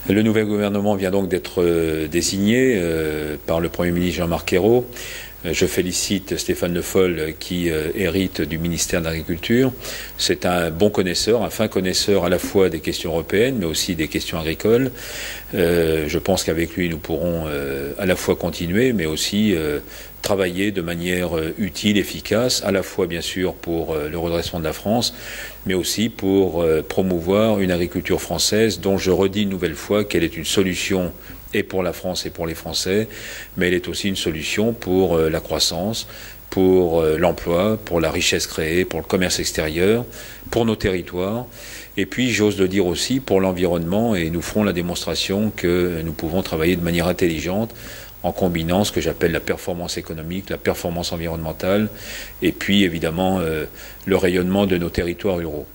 Le nouvel gouvernement vient donc d'être désigné par le Premier ministre Jean-Marc Ayrault. Je félicite Stéphane Le Foll qui hérite du ministère de l'Agriculture. C'est un bon connaisseur, un fin connaisseur à la fois des questions européennes mais aussi des questions agricoles. Je pense qu'avec lui nous pourrons à la fois continuer mais aussi travailler de manière utile, efficace, à la fois bien sûr pour le redressement de la France, mais aussi pour promouvoir une agriculture française dont je redis une nouvelle fois qu'elle est une solution et pour la France et pour les Français, mais elle est aussi une solution pour la croissance, pour l'emploi, pour la richesse créée, pour le commerce extérieur, pour nos territoires, et puis j'ose le dire aussi pour l'environnement, et nous ferons la démonstration que nous pouvons travailler de manière intelligente en combinant ce que j'appelle la performance économique, la performance environnementale, et puis évidemment le rayonnement de nos territoires ruraux.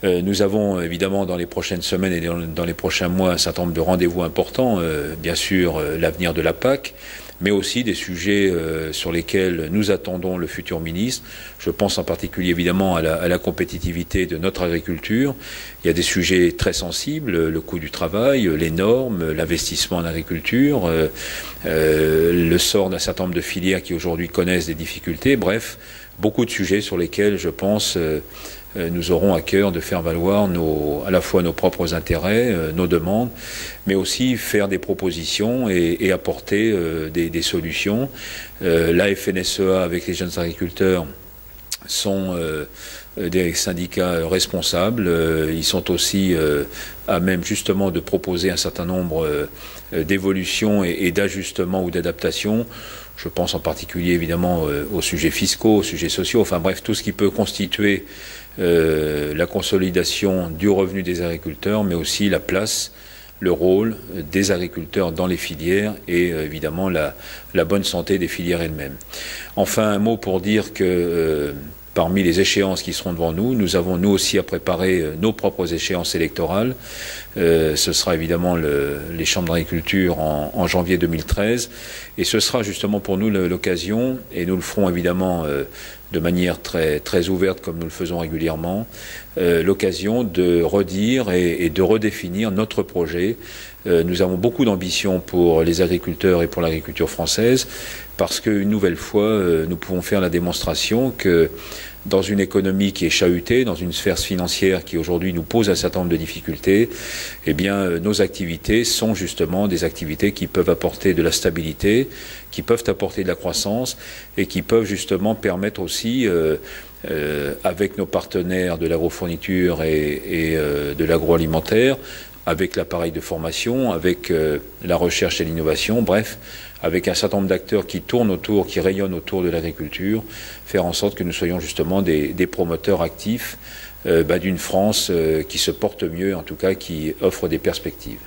Nous avons évidemment dans les prochaines semaines et dans les prochains mois un certain nombre de rendez-vous importants, bien sûr l'avenir de la PAC, mais aussi des sujets sur lesquels nous attendons le futur ministre. Je pense en particulier évidemment à la compétitivité de notre agriculture. Il y a des sujets très sensibles, le coût du travail, les normes, l'investissement en agriculture, le sort d'un certain nombre de filières qui aujourd'hui connaissent des difficultés, bref, beaucoup de sujets sur lesquels je pense nous aurons à cœur de faire valoir à la fois nos propres intérêts, nos demandes, mais aussi faire des propositions et apporter des solutions. La FNSEA avec les jeunes agriculteurs sont des syndicats responsables. Ils sont aussi à même justement de proposer un certain nombre d'évolutions et d'ajustements ou d'adaptations. Je pense en particulier évidemment aux sujets fiscaux, aux sujets sociaux, enfin bref, tout ce qui peut constituer la consolidation du revenu des agriculteurs, mais aussi la place, le rôle des agriculteurs dans les filières et évidemment la bonne santé des filières elles-mêmes. Enfin, un mot pour dire que parmi les échéances qui seront devant nous, nous avons nous aussi à préparer nos propres échéances électorales. Ce sera évidemment les chambres d'agriculture en janvier 2013 et ce sera justement pour nous l'occasion, et nous le ferons évidemment de manière très ouverte comme nous le faisons régulièrement, l'occasion de redire et de redéfinir notre projet. Nous avons beaucoup d'ambition pour les agriculteurs et pour l'agriculture française parce qu'une nouvelle fois, nous pouvons faire la démonstration que dans une économie qui est chahutée, dans une sphère financière qui aujourd'hui nous pose un certain nombre de difficultés, eh bien nos activités sont justement des activités qui peuvent apporter de la stabilité, qui peuvent apporter de la croissance et qui peuvent justement permettre aussi avec nos partenaires de l'agrofourniture et de l'agroalimentaire, avec l'appareil de formation, avec la recherche et l'innovation, bref, avec un certain nombre d'acteurs qui tournent autour, qui rayonnent autour de l'agriculture, faire en sorte que nous soyons justement des promoteurs actifs d'une France qui se porte mieux, en tout cas qui offre des perspectives.